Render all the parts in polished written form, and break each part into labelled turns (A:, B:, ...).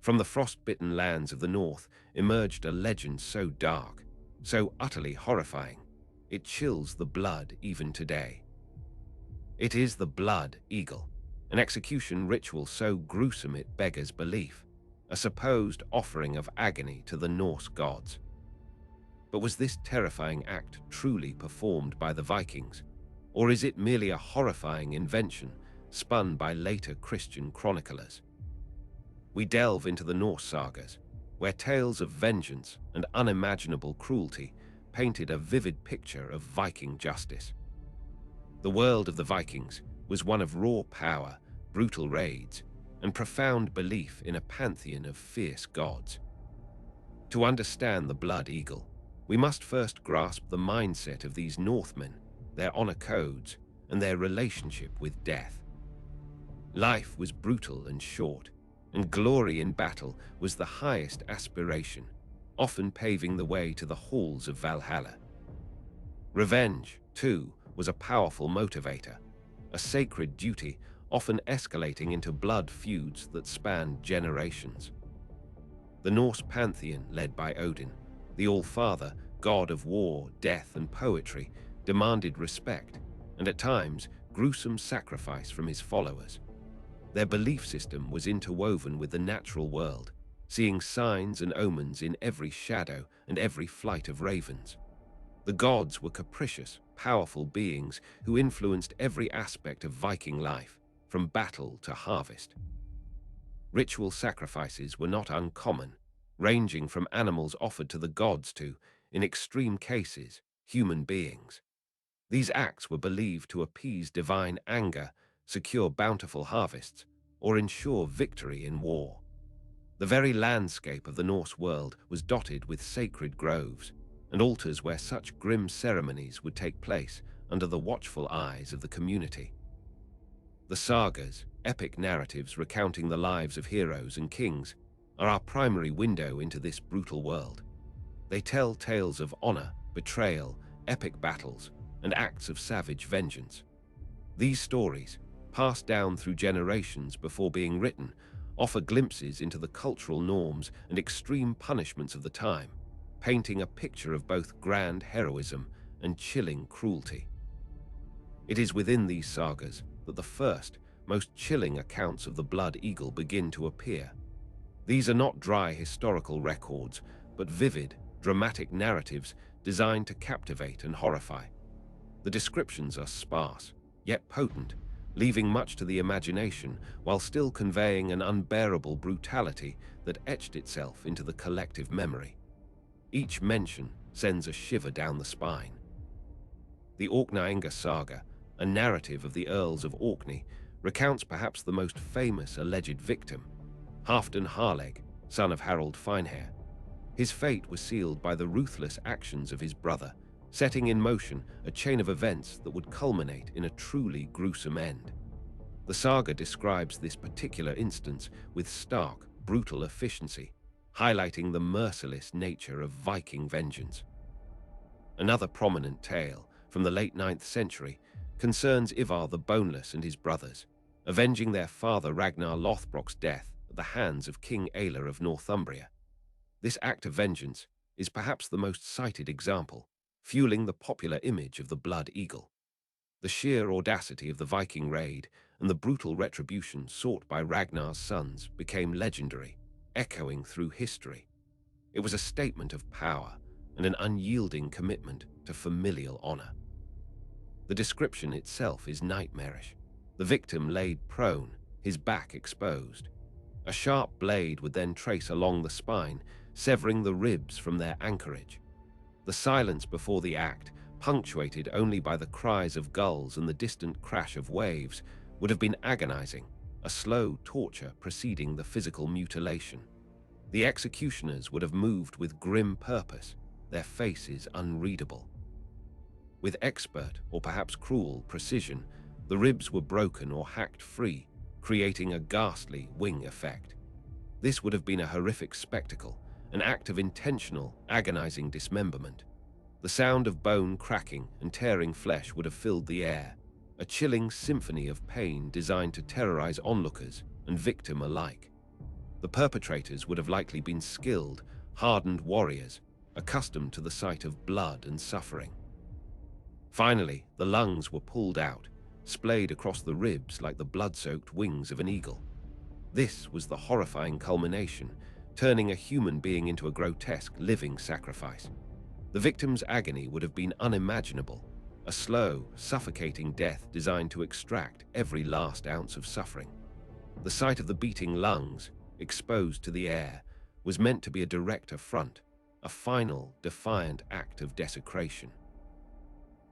A: From the frost-bitten lands of the north emerged a legend so dark, so utterly horrifying, it chills the blood even today. It is the Blood Eagle, an execution ritual so gruesome it beggars belief, a supposed offering of agony to the Norse gods. But was this terrifying act truly performed by the Vikings, or is it merely a horrifying invention spun by later Christian chroniclers? We delve into the Norse sagas, where tales of vengeance and unimaginable cruelty painted a vivid picture of Viking justice. The world of the Vikings was one of raw power, brutal raids, and profound belief in a pantheon of fierce gods. To understand the Blood Eagle, we must first grasp the mindset of these Northmen, their honor codes, and their relationship with death. Life was brutal and short, and glory in battle was the highest aspiration, often paving the way to the halls of Valhalla. Revenge, too, was a powerful motivator, a sacred duty often escalating into blood feuds that spanned generations. The Norse pantheon, led by Odin, the All-Father, god of war, death, and poetry, demanded respect, and at times gruesome sacrifice from his followers. Their belief system was interwoven with the natural world, seeing signs and omens in every shadow and every flight of ravens. The gods were capricious, powerful beings who influenced every aspect of Viking life, from battle to harvest. Ritual sacrifices were not uncommon, ranging from animals offered to the gods to, in extreme cases, human beings. These acts were believed to appease divine anger, secure bountiful harvests, or ensure victory in war. The very landscape of the Norse world was dotted with sacred groves and altars where such grim ceremonies would take place under the watchful eyes of the community. The sagas, epic narratives recounting the lives of heroes and kings, are our primary window into this brutal world. They tell tales of honor, betrayal, epic battles, and acts of savage vengeance. These stories, passed down through generations before being written, offer glimpses into the cultural norms and extreme punishments of the time, painting a picture of both grand heroism and chilling cruelty. It is within these sagas that the first, most chilling accounts of the Blood Eagle begin to appear. These are not dry historical records, but vivid, dramatic narratives designed to captivate and horrify. The descriptions are sparse, yet potent, leaving much to the imagination while still conveying an unbearable brutality that etched itself into the collective memory. Each mention sends a shiver down the spine. The Orkneyinga saga, a narrative of the Earls of Orkney, recounts perhaps the most famous alleged victim, Halfdan Harleg, son of Harold Finehair. His fate was sealed by the ruthless actions of his brother, setting in motion a chain of events that would culminate in a truly gruesome end. The saga describes this particular instance with stark, brutal efficiency, highlighting the merciless nature of Viking vengeance. Another prominent tale, from the late 9th century, concerns Ivar the Boneless and his brothers, avenging their father Ragnar Lothbrok's death at the hands of King Aellar of Northumbria. This act of vengeance is perhaps the most cited example, fueling the popular image of the Blood Eagle. The sheer audacity of the Viking raid and the brutal retribution sought by Ragnar's sons became legendary, echoing through history. It was a statement of power and an unyielding commitment to familial honor. The description itself is nightmarish. The victim laid prone, his back exposed. A sharp blade would then trace along the spine, severing the ribs from their anchorage. The silence before the act, punctuated only by the cries of gulls and the distant crash of waves, would have been agonizing, a slow torture preceding the physical mutilation. The executioners would have moved with grim purpose, their faces unreadable. With expert, or perhaps cruel, precision, the ribs were broken or hacked free, creating a ghastly wing effect. This would have been a horrific spectacle, an act of intentional, agonizing dismemberment. The sound of bone cracking and tearing flesh would have filled the air, a chilling symphony of pain designed to terrorize onlookers and victim alike. The perpetrators would have likely been skilled, hardened warriors, accustomed to the sight of blood and suffering. Finally, the lungs were pulled out, splayed across the ribs like the blood-soaked wings of an eagle. This was the horrifying culmination, turning a human being into a grotesque living sacrifice. The victim's agony would have been unimaginable, a slow, suffocating death designed to extract every last ounce of suffering. The sight of the beating lungs, exposed to the air, was meant to be a direct affront, a final, defiant act of desecration.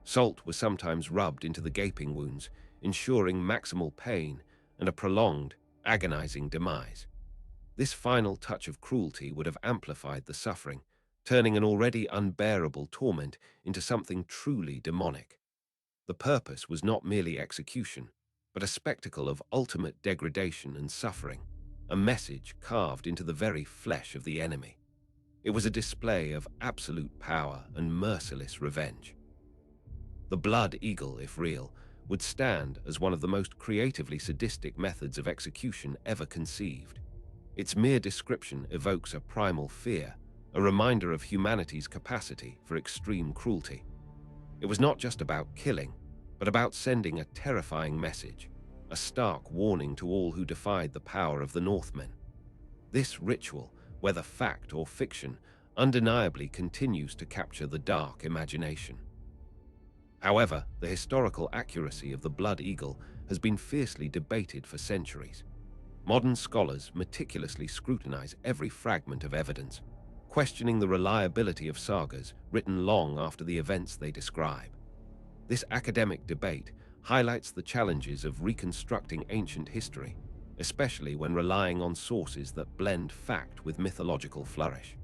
A: Salt was sometimes rubbed into the gaping wounds, ensuring maximal pain and a prolonged, agonizing demise. This final touch of cruelty would have amplified the suffering, turning an already unbearable torment into something truly demonic. The purpose was not merely execution, but a spectacle of ultimate degradation and suffering, a message carved into the very flesh of the enemy. It was a display of absolute power and merciless revenge. The Blood Eagle, if real, would stand as one of the most creatively sadistic methods of execution ever conceived. Its mere description evokes a primal fear, a reminder of humanity's capacity for extreme cruelty. It was not just about killing, but about sending a terrifying message, a stark warning to all who defied the power of the Northmen. This ritual, whether fact or fiction, undeniably continues to capture the dark imagination. However, the historical accuracy of the Blood Eagle has been fiercely debated for centuries. Modern scholars meticulously scrutinize every fragment of evidence, questioning the reliability of sagas written long after the events they describe. This academic debate highlights the challenges of reconstructing ancient history, especially when relying on sources that blend fact with mythological flourish.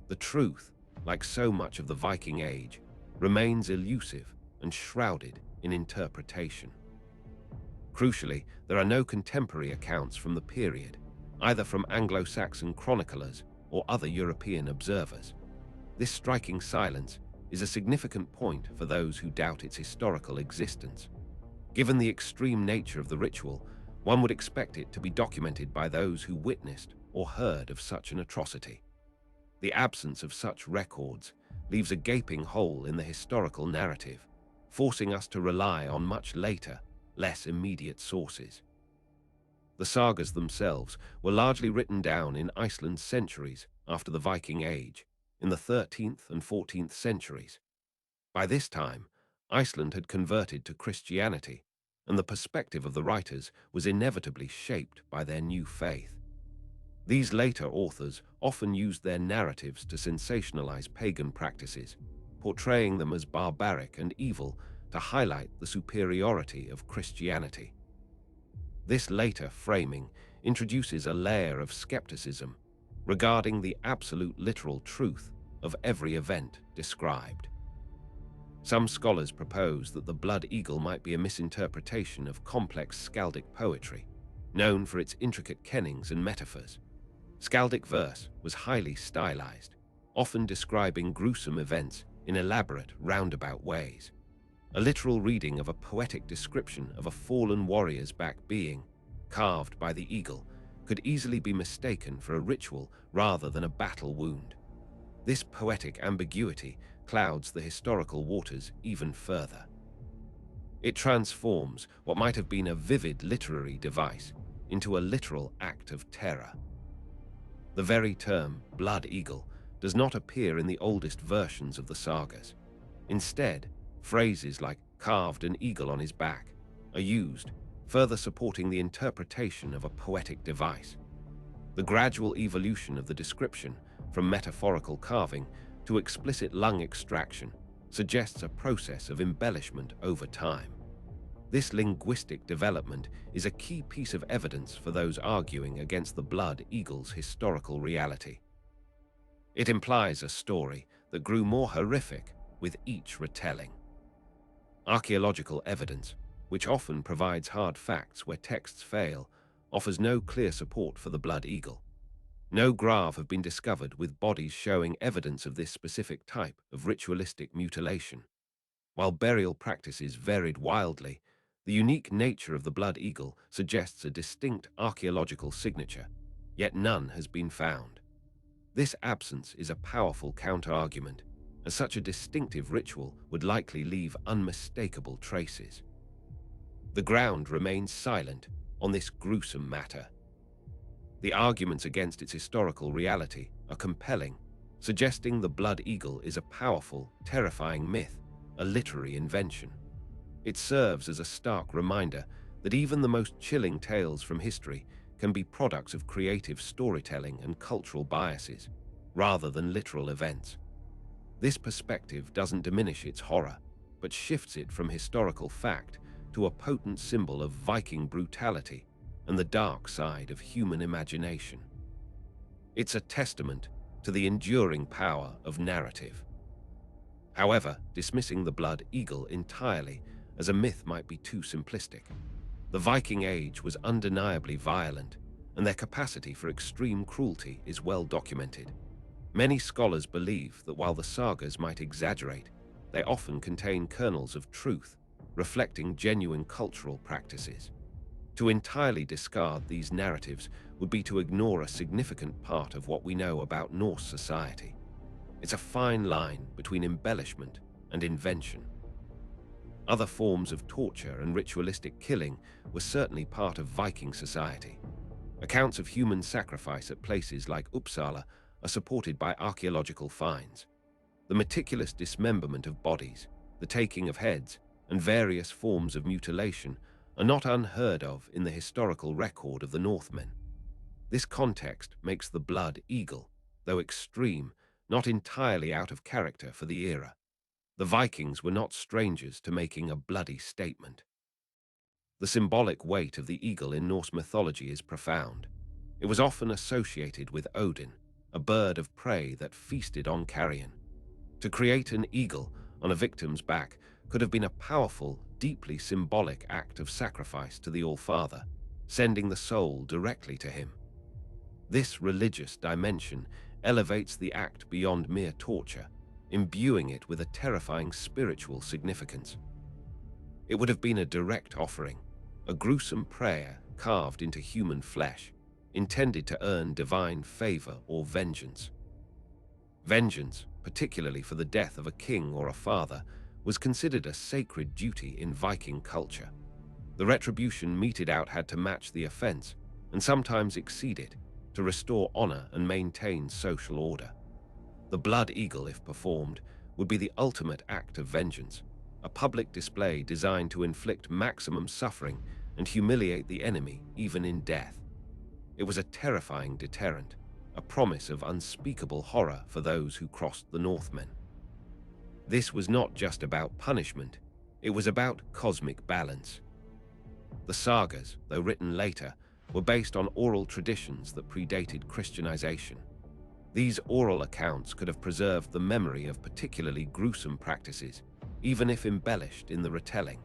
A: The truth, like so much of the Viking Age, remains elusive and shrouded in interpretation. Crucially, there are no contemporary accounts from the period, either from Anglo-Saxon chroniclers or other European observers. This striking silence is a significant point for those who doubt its historical existence. Given the extreme nature of the ritual, one would expect it to be documented by those who witnessed or heard of such an atrocity. The absence of such records leaves a gaping hole in the historical narrative, forcing us to rely on much later, less immediate sources. The sagas themselves were largely written down in Iceland centuries after the Viking Age, in the 13th and 14th centuries. By this time, Iceland had converted to Christianity, and the perspective of the writers was inevitably shaped by their new faith. These later authors often used their narratives to sensationalize pagan practices, portraying them as barbaric and evil to highlight the superiority of Christianity. This later framing introduces a layer of skepticism regarding the absolute literal truth of every event described. Some scholars propose that the Blood Eagle might be a misinterpretation of complex skaldic poetry, known for its intricate kennings and metaphors. Skaldic verse was highly stylized, often describing gruesome events in elaborate, roundabout ways. A literal reading of a poetic description of a fallen warrior's back being carved by the eagle could easily be mistaken for a ritual rather than a battle wound. This poetic ambiguity clouds the historical waters even further. It transforms what might have been a vivid literary device into a literal act of terror. The very term Blood Eagle does not appear in the oldest versions of the sagas. Instead, phrases like carved an eagle on his back are used, further supporting the interpretation of a poetic device. The gradual evolution of the description from metaphorical carving to explicit lung extraction suggests a process of embellishment over time. This linguistic development is a key piece of evidence for those arguing against the Blood Eagle's historical reality. It implies a story that grew more horrific with each retelling. Archaeological evidence, which often provides hard facts where texts fail, offers no clear support for the Blood Eagle. No graves have been discovered with bodies showing evidence of this specific type of ritualistic mutilation. While burial practices varied wildly, the unique nature of the Blood Eagle suggests a distinct archaeological signature. yet none has been found. This absence is a powerful counter-argument, as such a distinctive ritual would likely leave unmistakable traces. The ground remains silent on this gruesome matter. The arguments against its historical reality are compelling, suggesting the Blood Eagle is a powerful, terrifying myth, a literary invention. It serves as a stark reminder that even the most chilling tales from history can be products of creative storytelling and cultural biases, rather than literal events. This perspective doesn't diminish its horror, but shifts it from historical fact to a potent symbol of Viking brutality and the dark side of human imagination. It's a testament to the enduring power of narrative. However, dismissing the Blood Eagle entirely as a myth might be too simplistic. The Viking Age was undeniably violent, and their capacity for extreme cruelty is well documented. Many scholars believe that while the sagas might exaggerate, they often contain kernels of truth, reflecting genuine cultural practices. To entirely discard these narratives would be to ignore a significant part of what we know about Norse society. It's a fine line between embellishment and invention. Other forms of torture and ritualistic killing were certainly part of Viking society. Accounts of human sacrifice at places like Uppsala are supported by archaeological finds. The meticulous dismemberment of bodies, the taking of heads, and various forms of mutilation are not unheard of in the historical record of the Northmen. This context makes the Blood Eagle, though extreme, not entirely out of character for the era. The Vikings were not strangers to making a bloody statement. The symbolic weight of the eagle in Norse mythology is profound. It was often associated with Odin, a bird of prey that feasted on carrion. To create an eagle on a victim's back could have been a powerful, deeply symbolic act of sacrifice to the All-Father, sending the soul directly to him. This religious dimension elevates the act beyond mere torture, imbuing it with a terrifying spiritual significance. It would have been a direct offering, a gruesome prayer carved into human flesh, intended to earn divine favor or vengeance. Vengeance, particularly for the death of a king or a father, was considered a sacred duty in Viking culture. The retribution meted out had to match the offense, and sometimes exceed it, to restore honor and maintain social order. The Blood Eagle, if performed, would be the ultimate act of vengeance, a public display designed to inflict maximum suffering and humiliate the enemy even in death. It was a terrifying deterrent, a promise of unspeakable horror for those who crossed the Northmen. This was not just about punishment, it was about cosmic balance. The sagas, though written later, were based on oral traditions that predated Christianization. These oral accounts could have preserved the memory of particularly gruesome practices, even if embellished in the retelling.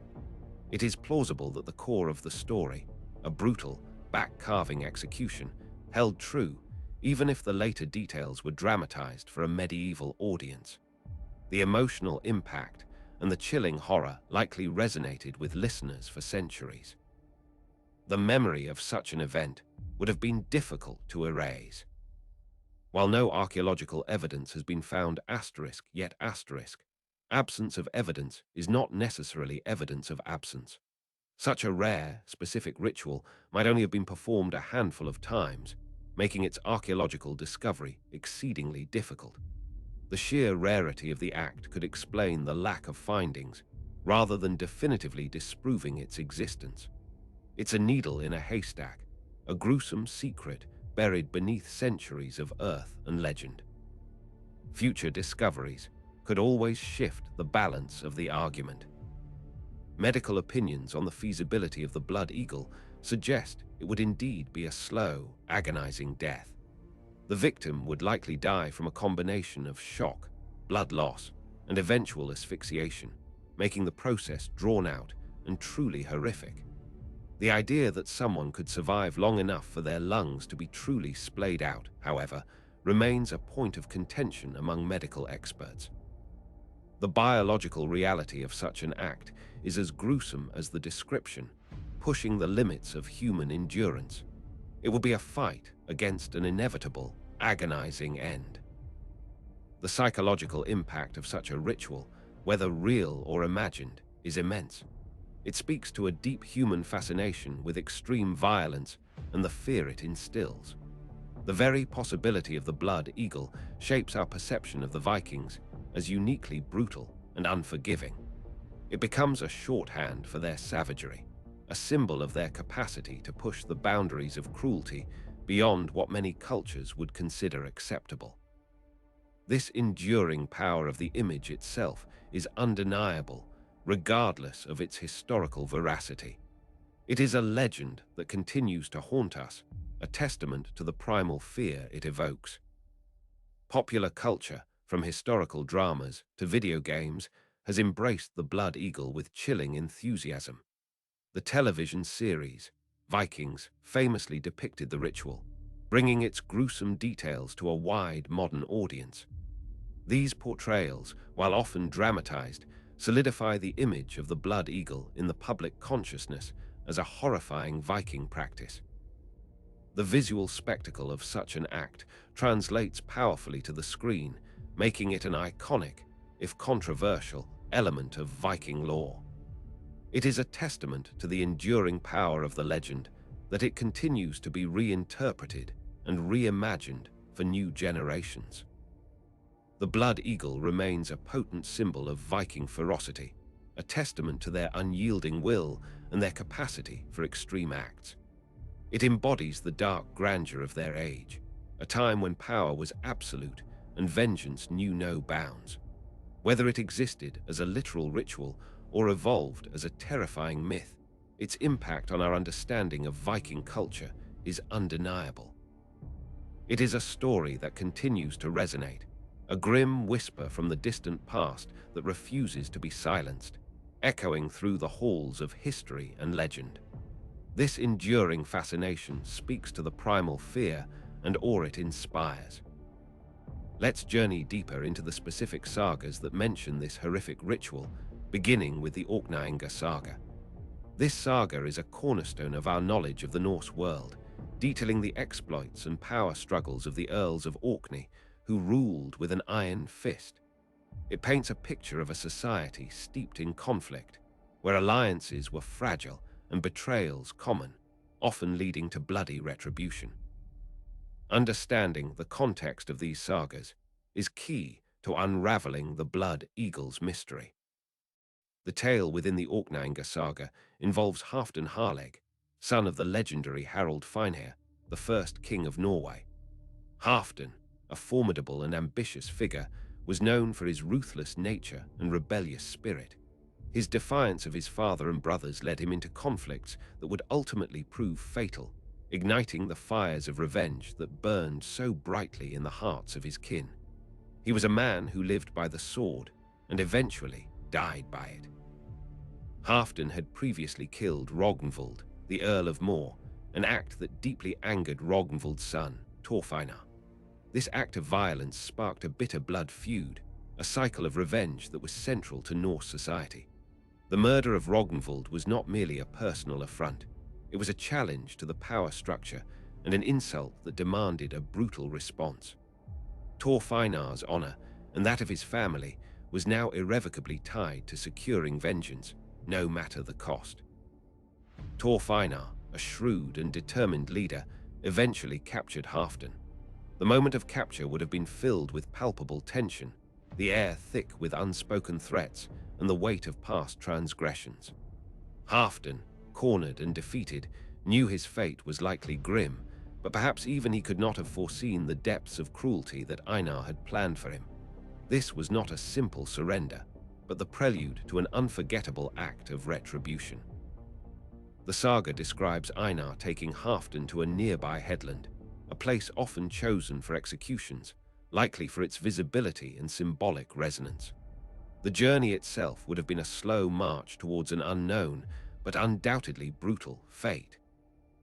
A: It is plausible that the core of the story, a brutal, back-carving execution, held true, even if the later details were dramatized for a medieval audience. The emotional impact and the chilling horror likely resonated with listeners for centuries. The memory of such an event would have been difficult to erase. While no archaeological evidence has been found yet absence of evidence is not necessarily evidence of absence. Such a rare, specific ritual might only have been performed a handful of times, making its archaeological discovery exceedingly difficult. The sheer rarity of the act could explain the lack of findings, rather than definitively disproving its existence. It's a needle in a haystack, a gruesome secret buried beneath centuries of earth and legend. Future discoveries could always shift the balance of the argument. Medical opinions on the feasibility of the Blood Eagle suggest it would indeed be a slow, agonizing death. The victim would likely die from a combination of shock, blood loss, and eventual asphyxiation, making the process drawn out and truly horrific. The idea that someone could survive long enough for their lungs to be truly splayed out, however, remains a point of contention among medical experts. The biological reality of such an act is as gruesome as the description, pushing the limits of human endurance. It will be a fight against an inevitable, agonizing end. The psychological impact of such a ritual, whether real or imagined, is immense. It speaks to a deep human fascination with extreme violence and the fear it instills. The very possibility of the Blood Eagle shapes our perception of the Vikings as uniquely brutal and unforgiving. It becomes a shorthand for their savagery, a symbol of their capacity to push the boundaries of cruelty beyond what many cultures would consider acceptable. This enduring power of the image itself is undeniable, regardless of its historical veracity. It is a legend that continues to haunt us, a testament to the primal fear it evokes. Popular culture, from historical dramas to video games, has embraced the Blood Eagle with chilling enthusiasm. The television series, Vikings, famously depicted the ritual, bringing its gruesome details to a wide modern audience. These portrayals, while often dramatized, solidify the image of the Blood Eagle in the public consciousness as a horrifying Viking practice. The visual spectacle of such an act translates powerfully to the screen, making it an iconic, if controversial, element of Viking lore. It is a testament to the enduring power of the legend that it continues to be reinterpreted and reimagined for new generations. The Blood Eagle remains a potent symbol of Viking ferocity, a testament to their unyielding will and their capacity for extreme acts. It embodies the dark grandeur of their age, a time when power was absolute and vengeance knew no bounds. Whether it existed as a literal ritual or evolved as a terrifying myth, its impact on our understanding of Viking culture is undeniable. It is a story that continues to resonate, a grim whisper from the distant past that refuses to be silenced, echoing through the halls of history and legend. This enduring fascination speaks to the primal fear and awe it inspires. Let's journey deeper into the specific sagas that mention this horrific ritual, beginning with the Orkneyinga saga. This saga is a cornerstone of our knowledge of the Norse world, detailing the exploits and power struggles of the Earls of Orkney, who ruled with an iron fist. It paints a picture of a society steeped in conflict, where alliances were fragile and betrayals common, often leading to bloody retribution. Understanding the context of these sagas is key to unraveling the Blood Eagle's mystery. The tale within the Orkneyinga saga involves Halfdan Harleg, son of the legendary Harald Finehair, the first king of Norway. Halfdan, a formidable and ambitious figure, was known for his ruthless nature and rebellious spirit. His defiance of his father and brothers led him into conflicts that would ultimately prove fatal, igniting the fires of revenge that burned so brightly in the hearts of his kin. He was a man who lived by the sword and eventually died by it. Halfdan had previously killed Rognvald, the Earl of Moor, an act that deeply angered Rognvald's son, Thorfeinar. This act of violence sparked a bitter blood feud, a cycle of revenge that was central to Norse society. The murder of Rognvald was not merely a personal affront. It was a challenge to the power structure and an insult that demanded a brutal response. Thorfeinar's honor and that of his family was now irrevocably tied to securing vengeance, no matter the cost. Thorfeinar, a shrewd and determined leader, eventually captured Halfdan. The moment of capture would have been filled with palpable tension, the air thick with unspoken threats and the weight of past transgressions. Halfdan, cornered and defeated, knew his fate was likely grim, but perhaps even he could not have foreseen the depths of cruelty that Einar had planned for him. This was not a simple surrender, but the prelude to an unforgettable act of retribution. The saga describes Einar taking Halfdan to a nearby headland, a place often chosen for executions, likely for its visibility and symbolic resonance. The journey itself would have been a slow march towards an unknown, but undoubtedly brutal fate.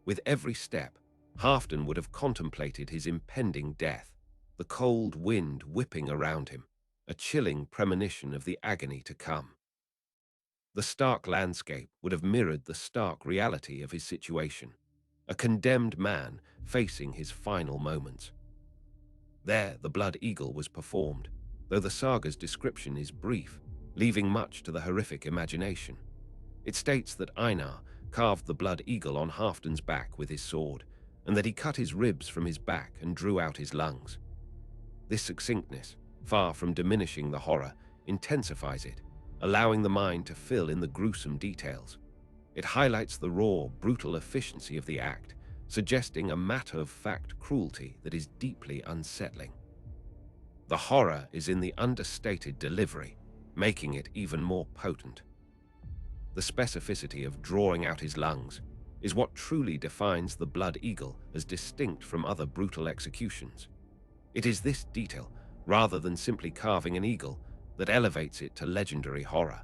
A: With every step, Halfdan would have contemplated his impending death, the cold wind whipping around him, a chilling premonition of the agony to come. The stark landscape would have mirrored the stark reality of his situation, a condemned man facing his final moments. There, the Blood Eagle was performed, though the saga's description is brief, leaving much to the horrific imagination. It states that Einar carved the Blood Eagle on Halfdan's back with his sword, and that he cut his ribs from his back and drew out his lungs. This succinctness, far from diminishing the horror, intensifies it, allowing the mind to fill in the gruesome details. It highlights the raw, brutal efficiency of the act, suggesting a matter-of-fact cruelty that is deeply unsettling. The horror is in the understated delivery, making it even more potent. The specificity of drawing out his lungs is what truly defines the Blood Eagle as distinct from other brutal executions. It is this detail, rather than simply carving an eagle, that elevates it to legendary horror.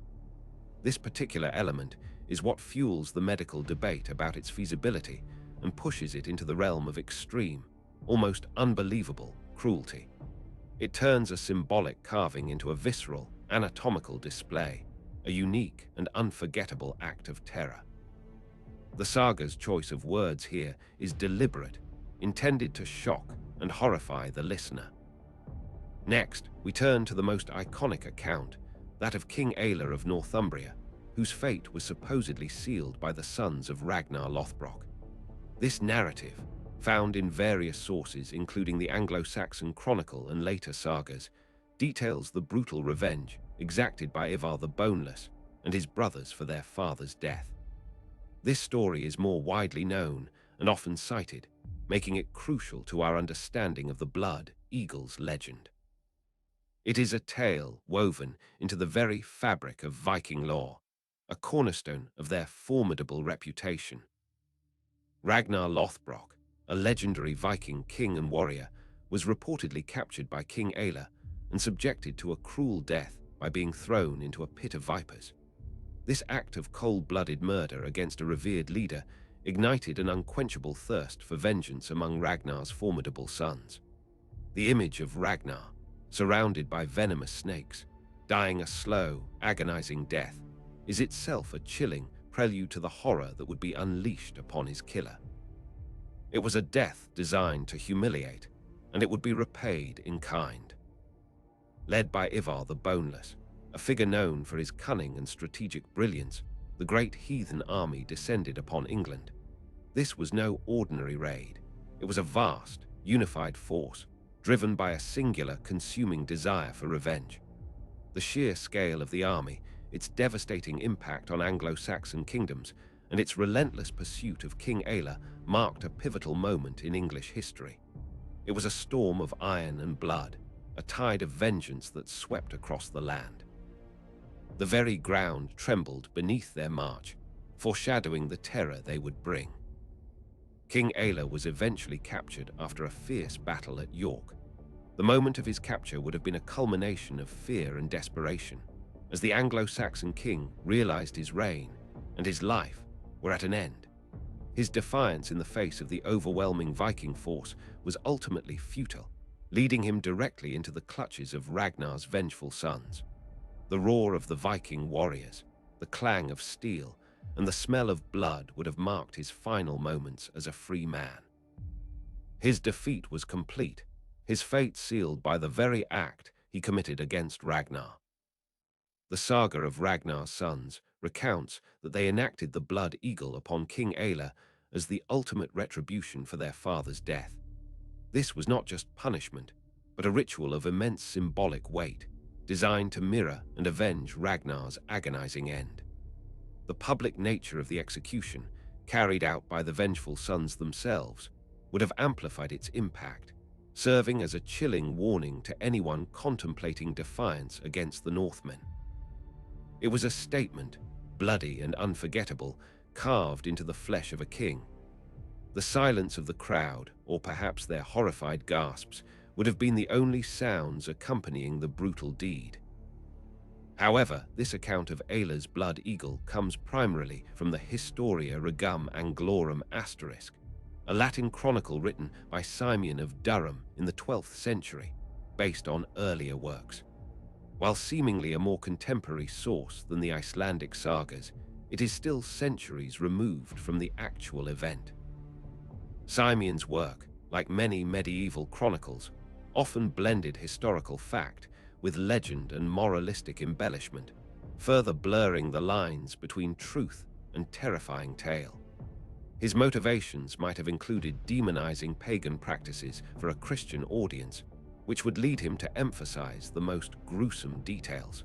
A: This particular element is what fuels the medical debate about its feasibility and pushes it into the realm of extreme, almost unbelievable cruelty. It turns a symbolic carving into a visceral, anatomical display, a unique and unforgettable act of terror. The saga's choice of words here is deliberate, intended to shock and horrify the listener. Next, we turn to the most iconic account, that of King Aelle of Northumbria, whose fate was supposedly sealed by the sons of Ragnar Lothbrok. This narrative, found in various sources including the Anglo-Saxon Chronicle and later sagas, details the brutal revenge exacted by Ivar the Boneless and his brothers for their father's death. This story is more widely known and often cited, making it crucial to our understanding of the Blood Eagle's legend. It is a tale woven into the very fabric of Viking lore, a cornerstone of their formidable reputation. Ragnar Lothbrok, a legendary Viking king and warrior, was reportedly captured by King Aelle and subjected to a cruel death by being thrown into a pit of vipers. This act of cold-blooded murder against a revered leader ignited an unquenchable thirst for vengeance among Ragnar's formidable sons. The image of Ragnar, surrounded by venomous snakes, dying a slow, agonizing death, is itself a chilling prelude to the horror that would be unleashed upon his killer. It was a death designed to humiliate, and it would be repaid in kind. Led by Ivar the Boneless, a figure known for his cunning and strategic brilliance, the great heathen army descended upon England. This was no ordinary raid. It was a vast, unified force, driven by a singular, consuming desire for revenge. The sheer scale of the army, its devastating impact on Anglo-Saxon kingdoms, and its relentless pursuit of King Aelle marked a pivotal moment in English history. It was a storm of iron and blood, a tide of vengeance that swept across the land. The very ground trembled beneath their march, foreshadowing the terror they would bring. King Aelle was eventually captured after a fierce battle at York. The moment of his capture would have been a culmination of fear and desperation, as the Anglo-Saxon king realized his reign and his life were at an end. His defiance in the face of the overwhelming Viking force was ultimately futile, leading him directly into the clutches of Ragnar's vengeful sons. The roar of the Viking warriors, the clang of steel, and the smell of blood would have marked his final moments as a free man. His defeat was complete, his fate sealed by the very act he committed against Ragnar. The saga of Ragnar's sons recounts that they enacted the Blood Eagle upon King Aelle as the ultimate retribution for their father's death. This was not just punishment, but a ritual of immense symbolic weight, designed to mirror and avenge Ragnar's agonizing end. The public nature of the execution, carried out by the vengeful sons themselves, would have amplified its impact, serving as a chilling warning to anyone contemplating defiance against the Northmen. It was a statement, bloody and unforgettable, carved into the flesh of a king. The silence of the crowd, or perhaps their horrified gasps, would have been the only sounds accompanying the brutal deed. However, this account of Aelle's Blood Eagle comes primarily from the Historia Regum Anglorum Asterisk, a Latin chronicle written by Simeon of Durham in the 12th century, based on earlier works. While seemingly a more contemporary source than the Icelandic sagas, it is still centuries removed from the actual event. Simeon's work, like many medieval chronicles, often blended historical fact with legend and moralistic embellishment, further blurring the lines between truth and terrifying tale. His motivations might have included demonizing pagan practices for a Christian audience, which would lead him to emphasize the most gruesome details.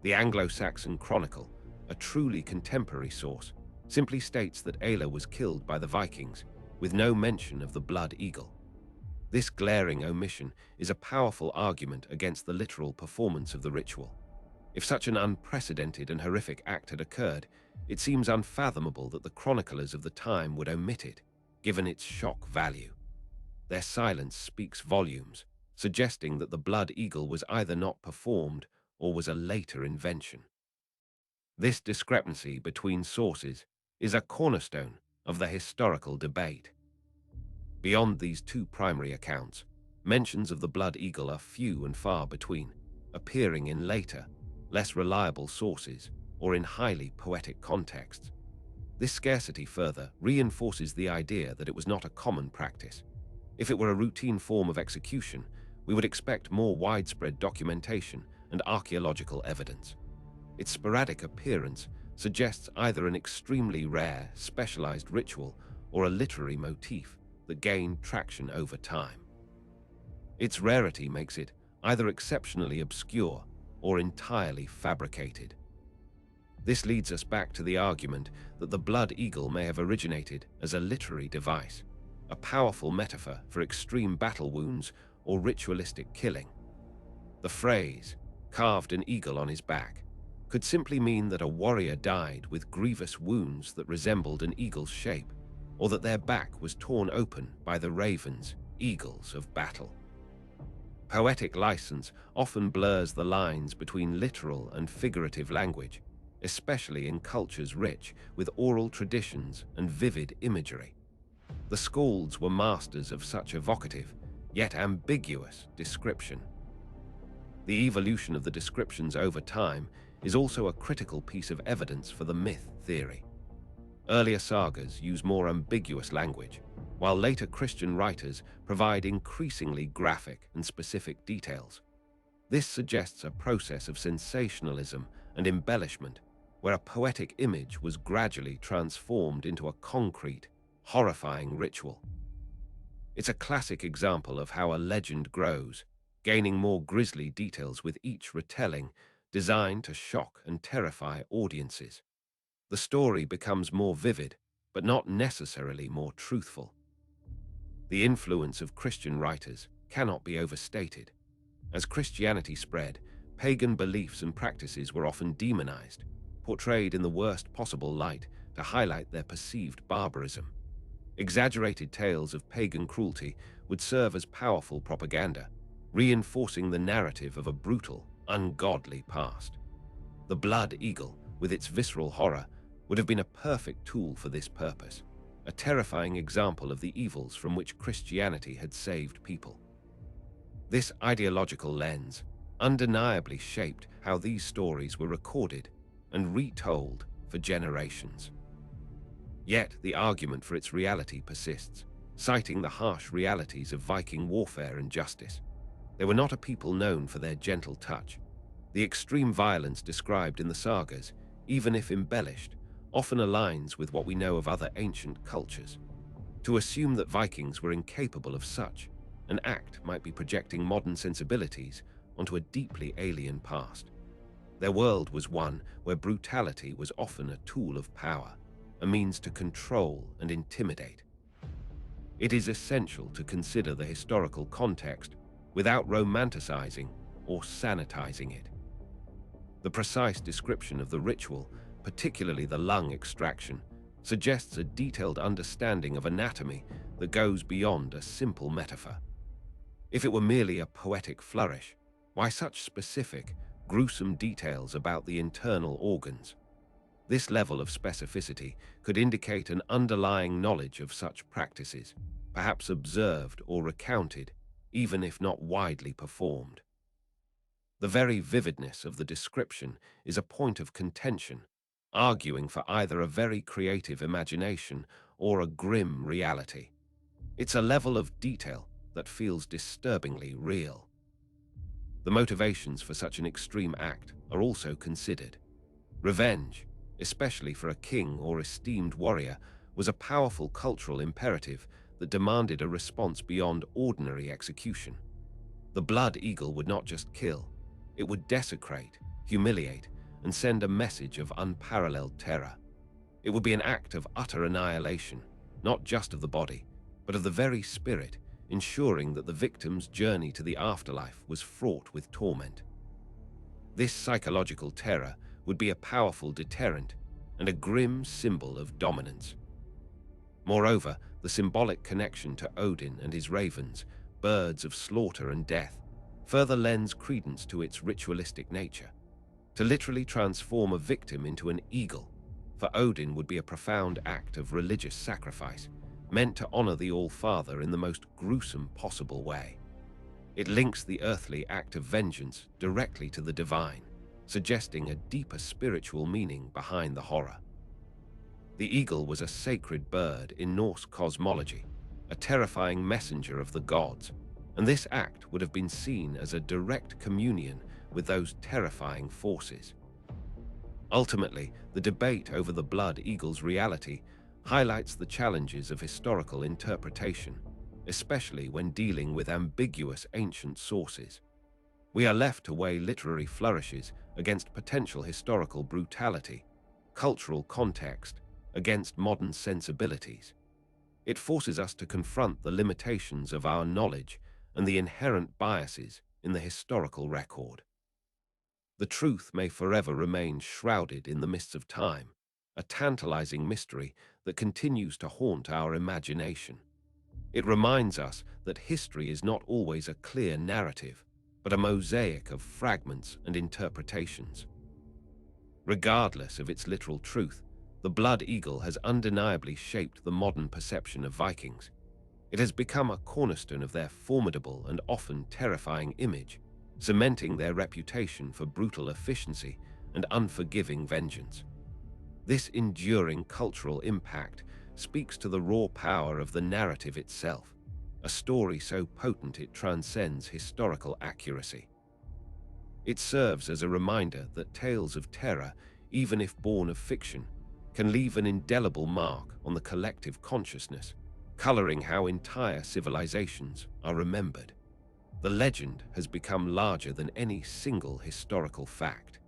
A: The Anglo-Saxon Chronicle, a truly contemporary source, simply states that Ayla was killed by the Vikings, with no mention of the Blood Eagle. This glaring omission is a powerful argument against the literal performance of the ritual. If such an unprecedented and horrific act had occurred, it seems unfathomable that the chroniclers of the time would omit it, given its shock value. Their silence speaks volumes, suggesting that the Blood Eagle was either not performed or was a later invention. This discrepancy between sources is a cornerstone of the historical debate. Beyond these two primary accounts, mentions of the Blood Eagle are few and far between, appearing in later, less reliable sources or in highly poetic contexts. This scarcity further reinforces the idea that it was not a common practice. If it were a routine form of execution, we would expect more widespread documentation and archaeological evidence. Its sporadic appearance suggests either an extremely rare, specialized ritual or a literary motif that gained traction over time. Its rarity makes it either exceptionally obscure or entirely fabricated. This leads us back to the argument that the Blood Eagle may have originated as a literary device, a powerful metaphor for extreme battle wounds or ritualistic killing. The phrase, "carved an eagle on his back," could simply mean that a warrior died with grievous wounds that resembled an eagle's shape, or that their back was torn open by the ravens, eagles of battle. Poetic license often blurs the lines between literal and figurative language, especially in cultures rich with oral traditions and vivid imagery. The Skalds were masters of such evocative, yet ambiguous description. The evolution of the descriptions over time is also a critical piece of evidence for the myth theory. Earlier sagas use more ambiguous language, while later Christian writers provide increasingly graphic and specific details. This suggests a process of sensationalism and embellishment, where a poetic image was gradually transformed into a concrete, horrifying ritual. It's a classic example of how a legend grows, gaining more grisly details with each retelling, designed to shock and terrify audiences. The story becomes more vivid, but not necessarily more truthful. The influence of Christian writers cannot be overstated. As Christianity spread, pagan beliefs and practices were often demonized, portrayed in the worst possible light to highlight their perceived barbarism. Exaggerated tales of pagan cruelty would serve as powerful propaganda, reinforcing the narrative of a brutal, ungodly past. The Blood Eagle, with its visceral horror, would have been a perfect tool for this purpose, a terrifying example of the evils from which Christianity had saved people. This ideological lens undeniably shaped how these stories were recorded and retold for generations. Yet the argument for its reality persists, citing the harsh realities of Viking warfare and justice. They were not a people known for their gentle touch. The extreme violence described in the sagas, even if embellished, often aligns with what we know of other ancient cultures. To assume that Vikings were incapable of such an act might be projecting modern sensibilities onto a deeply alien past. Their world was one where brutality was often a tool of power, a means to control and intimidate. It is essential to consider the historical context without romanticizing or sanitizing it. The precise description of the ritual, particularly the lung extraction, suggests a detailed understanding of anatomy that goes beyond a simple metaphor. If it were merely a poetic flourish, why such specific, gruesome details about the internal organs? This level of specificity could indicate an underlying knowledge of such practices, perhaps observed or recounted, even if not widely performed. The very vividness of the description is a point of contention, arguing for either a very creative imagination or a grim reality. It's a level of detail that feels disturbingly real. The motivations for such an extreme act are also considered. Revenge, especially for a king or esteemed warrior, was a powerful cultural imperative that demanded a response beyond ordinary execution. The Blood Eagle would not just kill, it would desecrate, humiliate, and send a message of unparalleled terror. It would be an act of utter annihilation, not just of the body, but of the very spirit, ensuring that the victim's journey to the afterlife was fraught with torment. This psychological terror would be a powerful deterrent and a grim symbol of dominance. Moreover, the symbolic connection to Odin and his ravens, birds of slaughter and death, further lends credence to its ritualistic nature. To literally transform a victim into an eagle, for Odin would be a profound act of religious sacrifice, meant to honor the All-Father in the most gruesome possible way. It links the earthly act of vengeance directly to the divine, suggesting a deeper spiritual meaning behind the horror. The eagle was a sacred bird in Norse cosmology, a terrifying messenger of the gods, and this act would have been seen as a direct communion with those terrifying forces. Ultimately, the debate over the Blood Eagle's reality highlights the challenges of historical interpretation, especially when dealing with ambiguous ancient sources. We are left to weigh literary flourishes against potential historical brutality, cultural context against modern sensibilities. It forces us to confront the limitations of our knowledge and the inherent biases in the historical record. The truth may forever remain shrouded in the mists of time, a tantalizing mystery that continues to haunt our imagination. It reminds us that history is not always a clear narrative, but a mosaic of fragments and interpretations. Regardless of its literal truth, the Blood Eagle has undeniably shaped the modern perception of Vikings. It has become a cornerstone of their formidable and often terrifying image, cementing their reputation for brutal efficiency and unforgiving vengeance. This enduring cultural impact speaks to the raw power of the narrative itself, a story so potent it transcends historical accuracy. It serves as a reminder that tales of terror, even if born of fiction, can leave an indelible mark on the collective consciousness, coloring how entire civilizations are remembered. The legend has become larger than any single historical fact.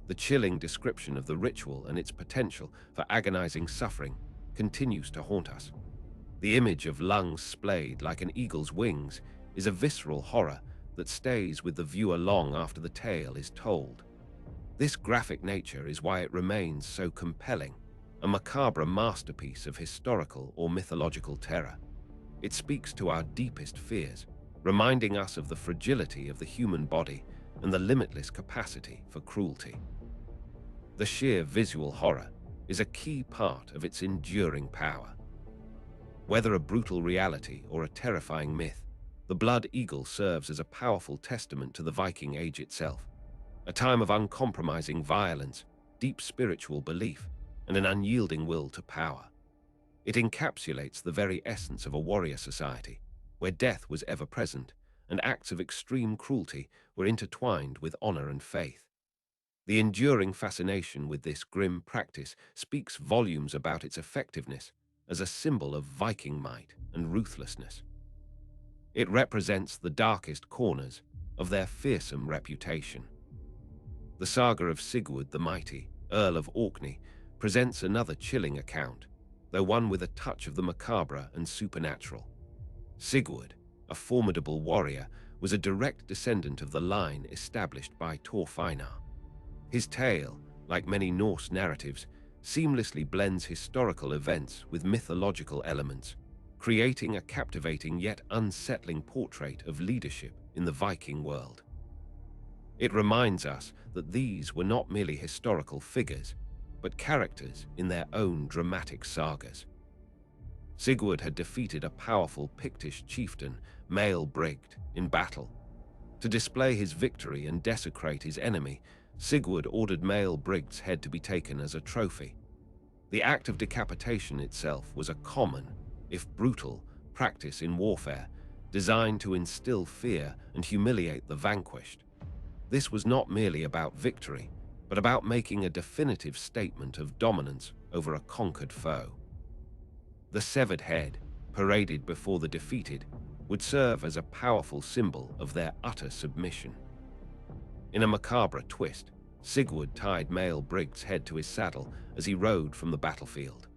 A: The chilling description of the ritual and its potential for agonizing suffering continues to haunt us. The image of lungs splayed like an eagle's wings is a visceral horror that stays with the viewer long after the tale is told. This graphic nature is why it remains so compelling, a macabre masterpiece of historical or mythological terror. It speaks to our deepest fears, reminding us of the fragility of the human body and the limitless capacity for cruelty. The sheer visual horror is a key part of its enduring power. Whether a brutal reality or a terrifying myth, the Blood Eagle serves as a powerful testament to the Viking Age itself, a time of uncompromising violence, deep spiritual belief, and an unyielding will to power. It encapsulates the very essence of a warrior society, where death was ever present and acts of extreme cruelty were intertwined with honor and faith. The enduring fascination with this grim practice speaks volumes about its effectiveness as a symbol of Viking might and ruthlessness. It represents the darkest corners of their fearsome reputation. The saga of Sigurd the Mighty, Earl of Orkney, presents another chilling account, though one with a touch of the macabre and supernatural. Sigurd, a formidable warrior, was a direct descendant of the line established by Thorfinar. His tale, like many Norse narratives, seamlessly blends historical events with mythological elements, creating a captivating yet unsettling portrait of leadership in the Viking world. It reminds us that these were not merely historical figures, but characters in their own dramatic sagas. Sigurd had defeated a powerful Pictish chieftain, mail-brigged, in battle. To display his victory and desecrate his enemy, Sigurd ordered Mael-Brigt's head to be taken as a trophy. The act of decapitation itself was a common, if brutal, practice in warfare, designed to instill fear and humiliate the vanquished. This was not merely about victory, but about making a definitive statement of dominance over a conquered foe. The severed head, paraded before the defeated, would serve as a powerful symbol of their utter submission. In a macabre twist, Sigurd tied Maelbrigt's head to his saddle as he rode from the battlefield.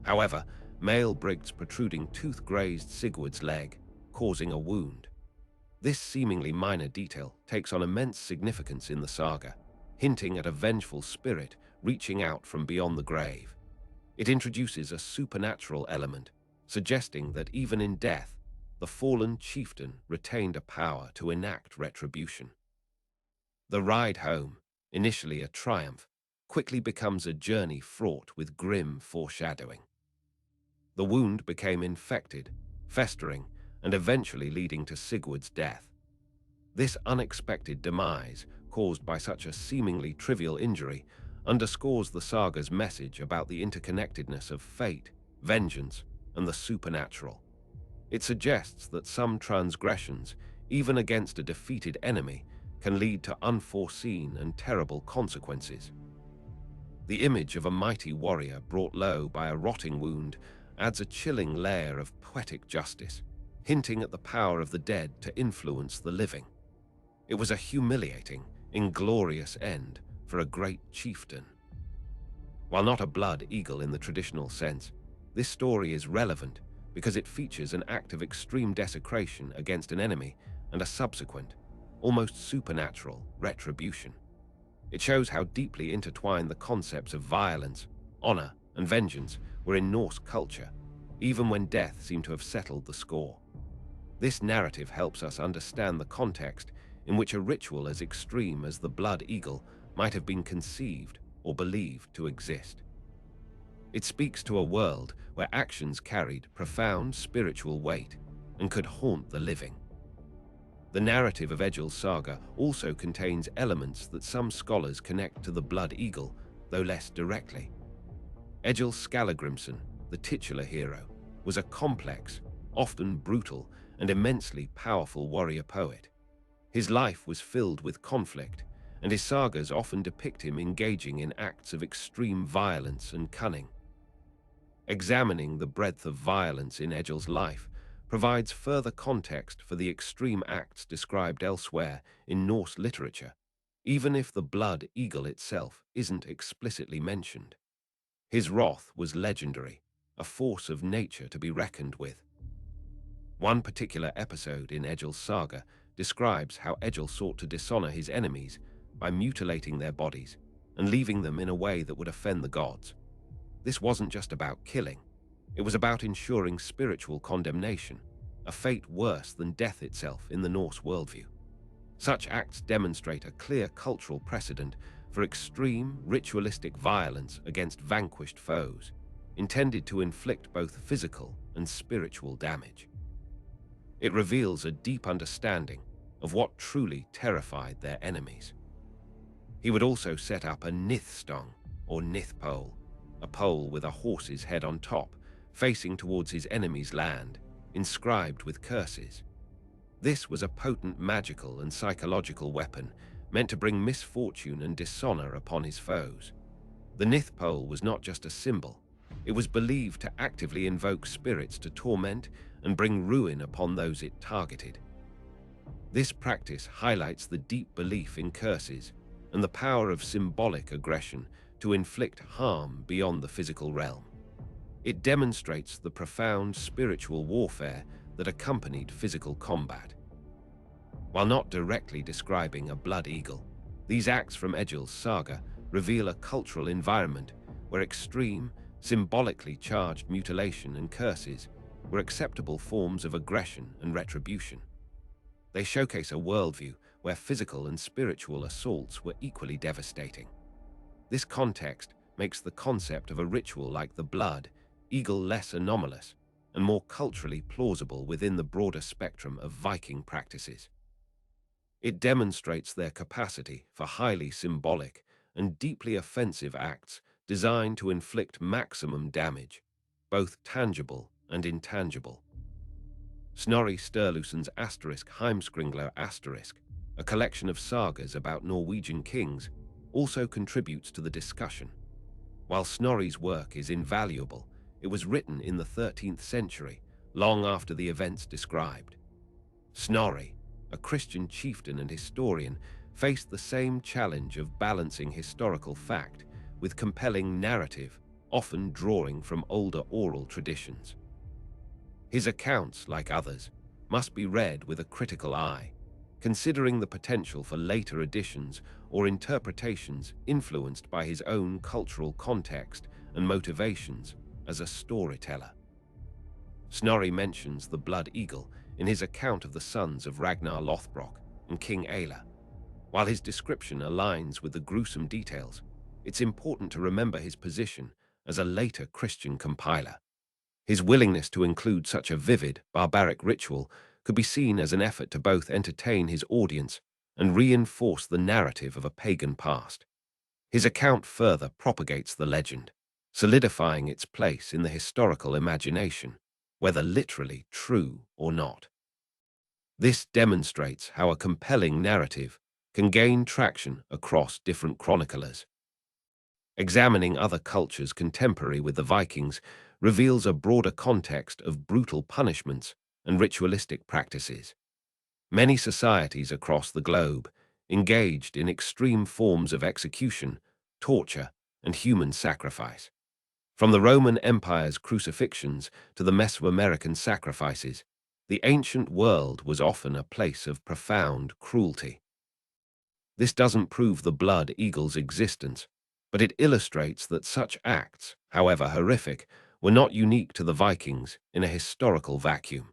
A: However, Maelbrigt's protruding tooth grazed Sigurd's leg, causing a wound. This seemingly minor detail takes on immense significance in the saga, hinting at a vengeful spirit reaching out from beyond the grave. It introduces a supernatural element, suggesting that even in death, the fallen chieftain retained a power to enact retribution. The ride home, initially a triumph, quickly becomes a journey fraught with grim foreshadowing. The wound became infected, festering, and eventually leading to Sigurd's death. This unexpected demise, caused by such a seemingly trivial injury, underscores the saga's message about the interconnectedness of fate, vengeance, and the supernatural. It suggests that some transgressions, even against a defeated enemy, can lead to unforeseen and terrible consequences. The image of a mighty warrior brought low by a rotting wound adds a chilling layer of poetic justice, hinting at the power of the dead to influence the living. It was a humiliating, inglorious end for a great chieftain. While not a blood eagle in the traditional sense, this story is relevant because it features an act of extreme desecration against an enemy and a subsequent, almost supernatural, retribution. It shows how deeply intertwined the concepts of violence, honor, and vengeance were in Norse culture, even when death seemed to have settled the score. This narrative helps us understand the context in which a ritual as extreme as the blood eagle might have been conceived or believed to exist. It speaks to a world where actions carried profound spiritual weight and could haunt the living. The narrative of Egil's saga also contains elements that some scholars connect to the blood eagle, though less directly. Egil Skallagrimsson, the titular hero, was a complex, often brutal, and immensely powerful warrior poet. His life was filled with conflict, and his sagas often depict him engaging in acts of extreme violence and cunning. Examining the breadth of violence in Egil's life provides further context for the extreme acts described elsewhere in Norse literature, even if the blood eagle itself isn't explicitly mentioned. His wrath was legendary, a force of nature to be reckoned with. One particular episode in Egil's saga describes how Egil sought to dishonor his enemies by mutilating their bodies and leaving them in a way that would offend the gods. This wasn't just about killing. It was about ensuring spiritual condemnation, a fate worse than death itself in the Norse worldview. Such acts demonstrate a clear cultural precedent for extreme, ritualistic violence against vanquished foes, intended to inflict both physical and spiritual damage. It reveals a deep understanding of what truly terrified their enemies. He would also set up a nithstong, or nith pole, a pole with a horse's head on top, facing towards his enemy's land, inscribed with curses. This was a potent magical and psychological weapon meant to bring misfortune and dishonor upon his foes. The nith pole was not just a symbol, it was believed to actively invoke spirits to torment and bring ruin upon those it targeted. This practice highlights the deep belief in curses and the power of symbolic aggression to inflict harm beyond the physical realm. It demonstrates the profound spiritual warfare that accompanied physical combat. While not directly describing a blood eagle, these acts from Egil's saga reveal a cultural environment where extreme, symbolically charged mutilation and curses were acceptable forms of aggression and retribution. They showcase a worldview where physical and spiritual assaults were equally devastating. This context makes the concept of a ritual like the blood eagle less anomalous and more culturally plausible within the broader spectrum of Viking practices. It demonstrates their capacity for highly symbolic and deeply offensive acts designed to inflict maximum damage, both tangible and intangible. Snorri Sturluson's Heimskringla asterisk, a collection of sagas about Norwegian kings, also contributes to the discussion. While Snorri's work is invaluable, it was written in the 13th century, long after the events described. Snorri, a Christian chieftain and historian, faced the same challenge of balancing historical fact with compelling narrative, often drawing from older oral traditions. His accounts, like others, must be read with a critical eye, considering the potential for later additions or interpretations influenced by his own cultural context and motivations as a storyteller. Snorri mentions the Blood Eagle in his account of the sons of Ragnar Lothbrok and King Aela. While his description aligns with the gruesome details, it's important to remember his position as a later Christian compiler. His willingness to include such a vivid, barbaric ritual could be seen as an effort to both entertain his audience and reinforce the narrative of a pagan past. His account further propagates the legend, solidifying its place in the historical imagination, whether literally true or not. This demonstrates how a compelling narrative can gain traction across different chroniclers. Examining other cultures contemporary with the Vikings reveals a broader context of brutal punishments and ritualistic practices. Many societies across the globe engaged in extreme forms of execution, torture, and human sacrifice. From the Roman Empire's crucifixions to the Mesoamerican sacrifices, the ancient world was often a place of profound cruelty. This doesn't prove the Blood Eagle's existence, but it illustrates that such acts, however horrific, were not unique to the Vikings in a historical vacuum.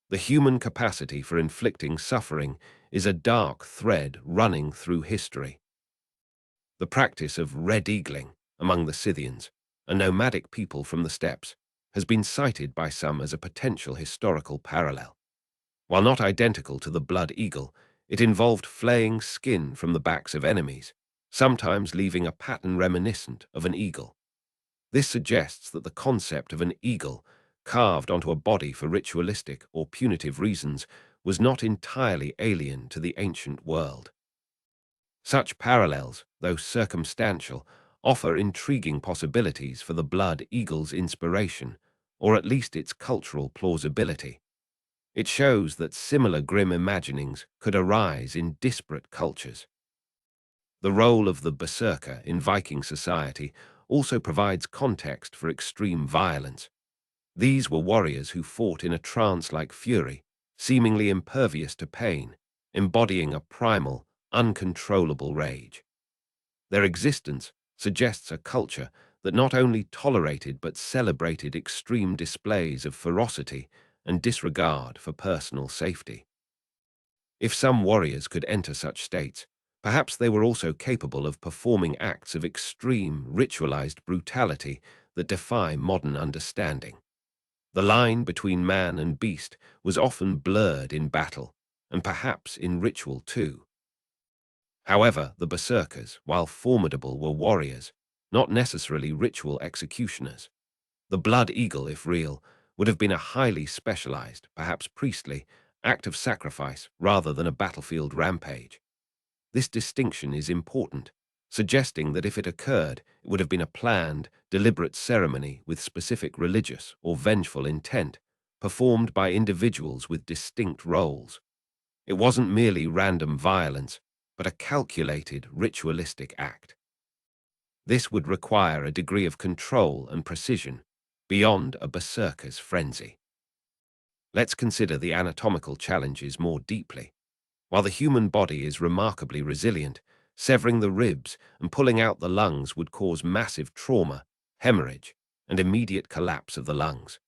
A: The human capacity for inflicting suffering is a dark thread running through history. The practice of red eagling among the Scythians, a nomadic people from the steppes, has been cited by some as a potential historical parallel. While not identical to the Blood Eagle, it involved flaying skin from the backs of enemies, sometimes leaving a pattern reminiscent of an eagle. This suggests that the concept of an eagle carved onto a body for ritualistic or punitive reasons was not entirely alien to the ancient world. Such parallels, though circumstantial, offer intriguing possibilities for the Blood Eagle's inspiration, or at least its cultural plausibility. It shows that similar grim imaginings could arise in disparate cultures. The role of the berserker in Viking society also provides context for extreme violence. These were warriors who fought in a trance-like fury, seemingly impervious to pain, embodying a primal, uncontrollable rage. Their existence suggests a culture that not only tolerated but celebrated extreme displays of ferocity and disregard for personal safety. If some warriors could enter such states, perhaps they were also capable of performing acts of extreme, ritualized brutality that defy modern understanding. The line between man and beast was often blurred in battle, and perhaps in ritual too. However, the berserkers, while formidable, were warriors, not necessarily ritual executioners. The Blood Eagle, if real, would have been a highly specialized, perhaps priestly, act of sacrifice rather than a battlefield rampage. This distinction is important, suggesting that if it occurred, it would have been a planned, deliberate ceremony with specific religious or vengeful intent, performed by individuals with distinct roles. It wasn't merely random violence, but a calculated, ritualistic act. This would require a degree of control and precision beyond a berserker's frenzy. Let's consider the anatomical challenges more deeply. While the human body is remarkably resilient, severing the ribs and pulling out the lungs would cause massive trauma, hemorrhage, and immediate collapse of the lungs.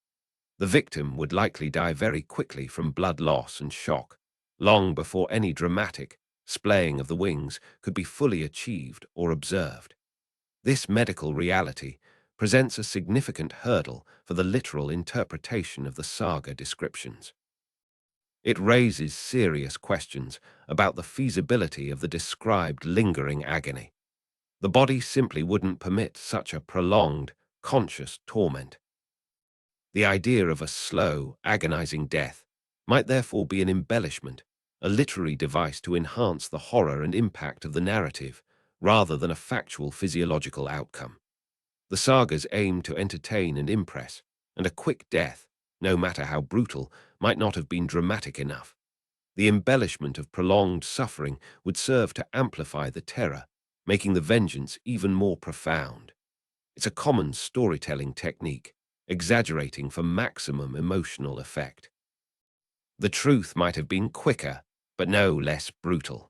A: The victim would likely die very quickly from blood loss and shock, long before any dramatic splaying of the wings could be fully achieved or observed. This medical reality presents a significant hurdle for the literal interpretation of the saga descriptions. It raises serious questions about the feasibility of the described lingering agony. The body simply wouldn't permit such a prolonged, conscious torment. The idea of a slow, agonizing death might therefore be an embellishment, a literary device to enhance the horror and impact of the narrative, rather than a factual physiological outcome. The sagas aim to entertain and impress, and a quick death, no matter how brutal, might not have been dramatic enough. The embellishment of prolonged suffering would serve to amplify the terror, making the vengeance even more profound. It's a common storytelling technique, exaggerating for maximum emotional effect. The truth might have been quicker, but no less brutal.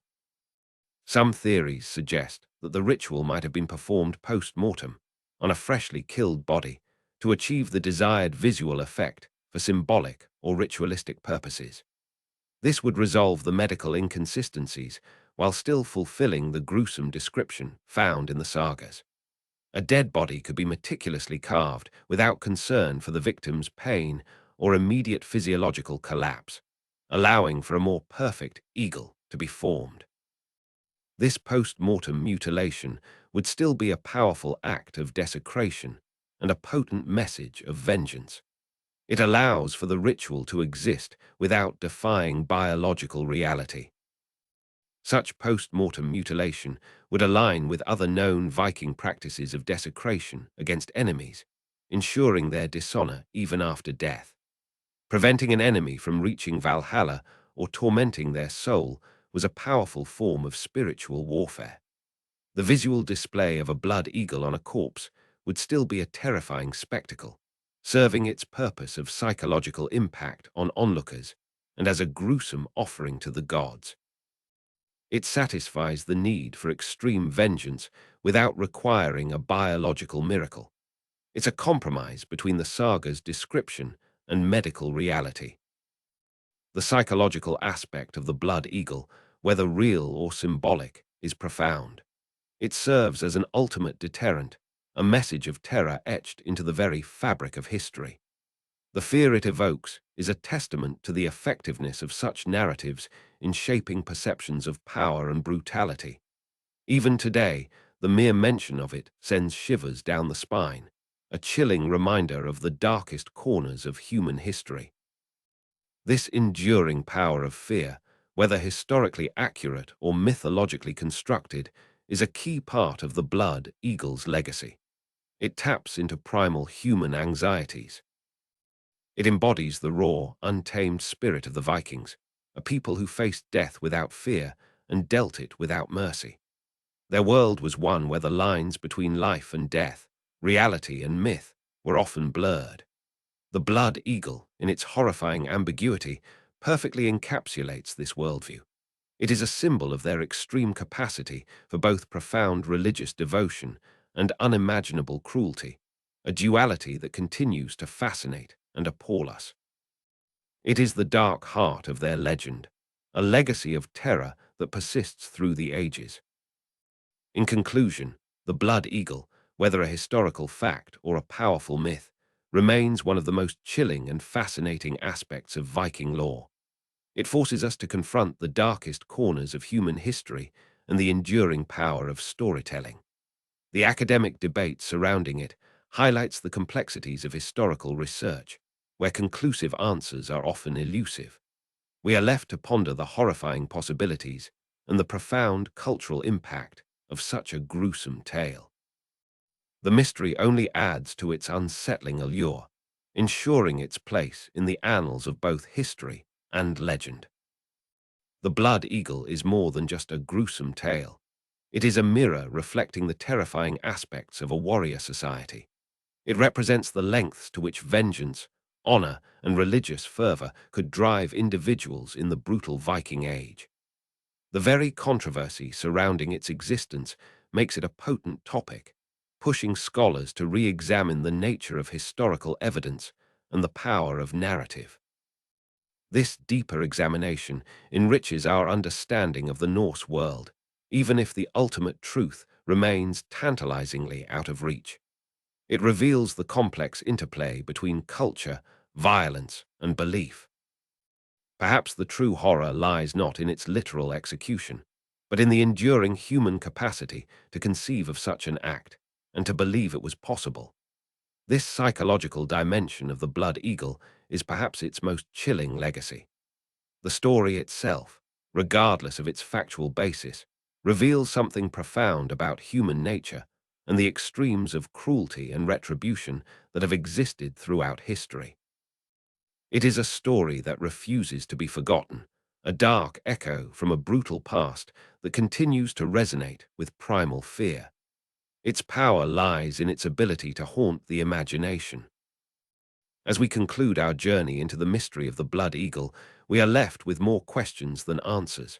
A: Some theories suggest that the ritual might have been performed post-mortem, on a freshly killed body, to achieve the desired visual effect for symbolic or ritualistic purposes. This would resolve the medical inconsistencies while still fulfilling the gruesome description found in the sagas. A dead body could be meticulously carved without concern for the victim's pain or immediate physiological collapse, allowing for a more perfect eagle to be formed. This post-mortem mutilation would still be a powerful act of desecration and a potent message of vengeance. It allows for the ritual to exist without defying biological reality. Such post-mortem mutilation would align with other known Viking practices of desecration against enemies, ensuring their dishonor even after death. Preventing an enemy from reaching Valhalla or tormenting their soul was a powerful form of spiritual warfare. The visual display of a blood eagle on a corpse would still be a terrifying spectacle, serving its purpose of psychological impact on onlookers and as a gruesome offering to the gods. It satisfies the need for extreme vengeance without requiring a biological miracle. It's a compromise between the saga's description and medical reality. The psychological aspect of the blood eagle, whether real or symbolic, is profound. It serves as an ultimate deterrent, a message of terror etched into the very fabric of history. The fear it evokes is a testament to the effectiveness of such narratives in shaping perceptions of power and brutality. Even today, the mere mention of it sends shivers down the spine, a chilling reminder of the darkest corners of human history. This enduring power of fear, whether historically accurate or mythologically constructed, is a key part of the blood eagle's legacy. It taps into primal human anxieties. It embodies the raw, untamed spirit of the Vikings, a people who faced death without fear and dealt it without mercy. Their world was one where the lines between life and death, reality and myth, were often blurred. The blood eagle, in its horrifying ambiguity, perfectly encapsulates this worldview. It is a symbol of their extreme capacity for both profound religious devotion and unimaginable cruelty, a duality that continues to fascinate and appall us. It is the dark heart of their legend, a legacy of terror that persists through the ages. In conclusion, the blood eagle, whether a historical fact or a powerful myth, remains one of the most chilling and fascinating aspects of Viking lore. It forces us to confront the darkest corners of human history and the enduring power of storytelling. The academic debate surrounding it highlights the complexities of historical research, where conclusive answers are often elusive. We are left to ponder the horrifying possibilities and the profound cultural impact of such a gruesome tale. The mystery only adds to its unsettling allure, ensuring its place in the annals of both history and legend. The Blood Eagle is more than just a gruesome tale. It is a mirror reflecting the terrifying aspects of a warrior society. It represents the lengths to which vengeance, honor, and religious fervor could drive individuals in the brutal Viking age. The very controversy surrounding its existence makes it a potent topic, pushing scholars to re-examine the nature of historical evidence and the power of narrative. This deeper examination enriches our understanding of the Norse world, even if the ultimate truth remains tantalizingly out of reach. It reveals the complex interplay between culture, violence, and belief. Perhaps the true horror lies not in its literal execution, but in the enduring human capacity to conceive of such an act and to believe it was possible. This psychological dimension of the Blood Eagle is perhaps its most chilling legacy. The story itself, regardless of its factual basis, reveals something profound about human nature and the extremes of cruelty and retribution that have existed throughout history. It is a story that refuses to be forgotten, a dark echo from a brutal past that continues to resonate with primal fear. Its power lies in its ability to haunt the imagination. As we conclude our journey into the mystery of the Blood Eagle, we are left with more questions than answers.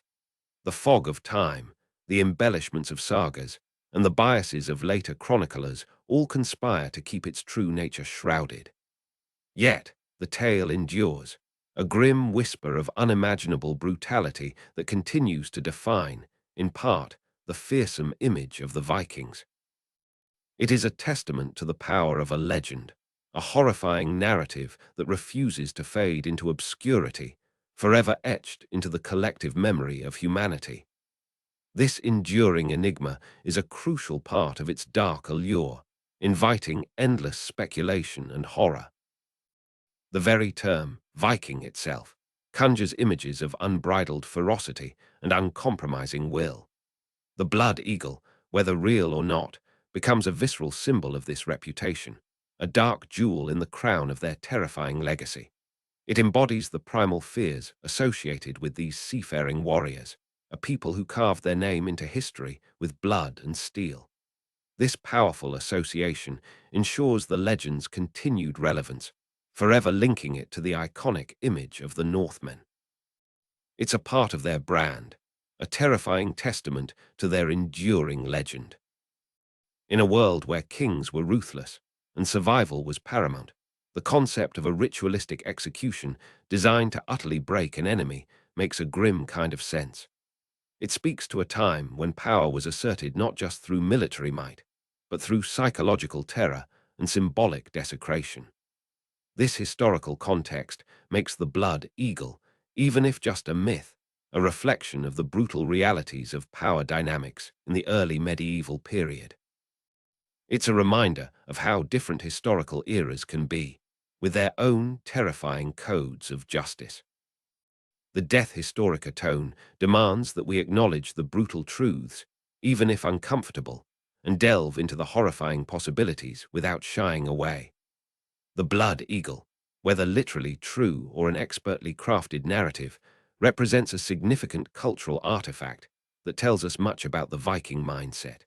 A: The fog of time, the embellishments of sagas, and the biases of later chroniclers all conspire to keep its true nature shrouded. Yet, the tale endures, a grim whisper of unimaginable brutality that continues to define, in part, the fearsome image of the Vikings. It is a testament to the power of a legend, a horrifying narrative that refuses to fade into obscurity, forever etched into the collective memory of humanity. This enduring enigma is a crucial part of its dark allure, inviting endless speculation and horror. The very term, Viking itself, conjures images of unbridled ferocity and uncompromising will. The Blood Eagle, whether real or not, becomes a visceral symbol of this reputation, a dark jewel in the crown of their terrifying legacy. It embodies the primal fears associated with these seafaring warriors, a people who carved their name into history with blood and steel. This powerful association ensures the legend's continued relevance, forever linking it to the iconic image of the Northmen. It's a part of their brand, a terrifying testament to their enduring legend. In a world where kings were ruthless and survival was paramount, the concept of a ritualistic execution designed to utterly break an enemy makes a grim kind of sense. It speaks to a time when power was asserted not just through military might, but through psychological terror and symbolic desecration. This historical context makes the Blood Eagle, even if just a myth, a reflection of the brutal realities of power dynamics in the early medieval period. It's a reminder of how different historical eras can be, with their own terrifying codes of justice. The Death Historica tone demands that we acknowledge the brutal truths, even if uncomfortable, and delve into the horrifying possibilities without shying away. The Blood Eagle, whether literally true or an expertly crafted narrative, represents a significant cultural artifact that tells us much about the Viking mindset.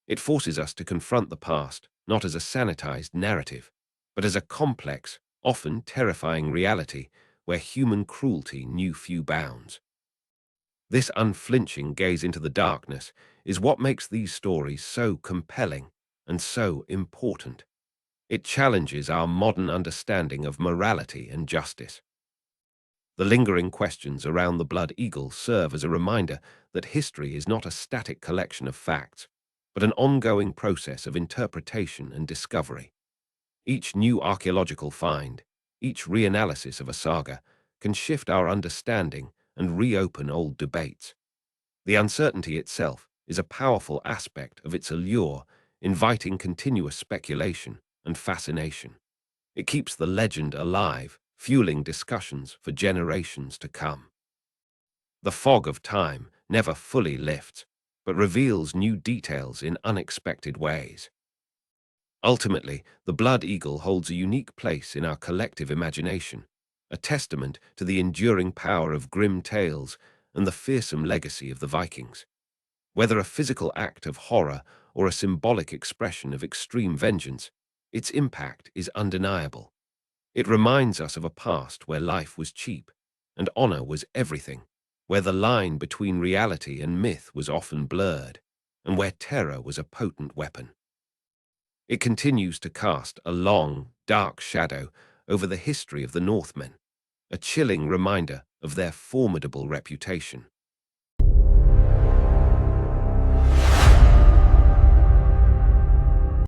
A: It forces us to confront the past not as a sanitized narrative, but as a complex, often terrifying reality where human cruelty knew few bounds. This unflinching gaze into the darkness is what makes these stories so compelling and so important. It challenges our modern understanding of morality and justice. The lingering questions around the Blood Eagle serve as a reminder that history is not a static collection of facts, but an ongoing process of interpretation and discovery. Each new archaeological find, each reanalysis of a saga, can shift our understanding and reopen old debates. The uncertainty itself is a powerful aspect of its allure, inviting continuous speculation and fascination. It keeps the legend alive, fueling discussions for generations to come. The fog of time never fully lifts, but reveals new details in unexpected ways. Ultimately, the Blood Eagle holds a unique place in our collective imagination, a testament to the enduring power of grim tales and the fearsome legacy of the Vikings. Whether a physical act of horror or a symbolic expression of extreme vengeance, its impact is undeniable. It reminds us of a past where life was cheap and honor was everything, where the line between reality and myth was often blurred, and where terror was a potent weapon. It continues to cast a long, dark shadow over the history of the Northmen, a chilling reminder of their formidable reputation.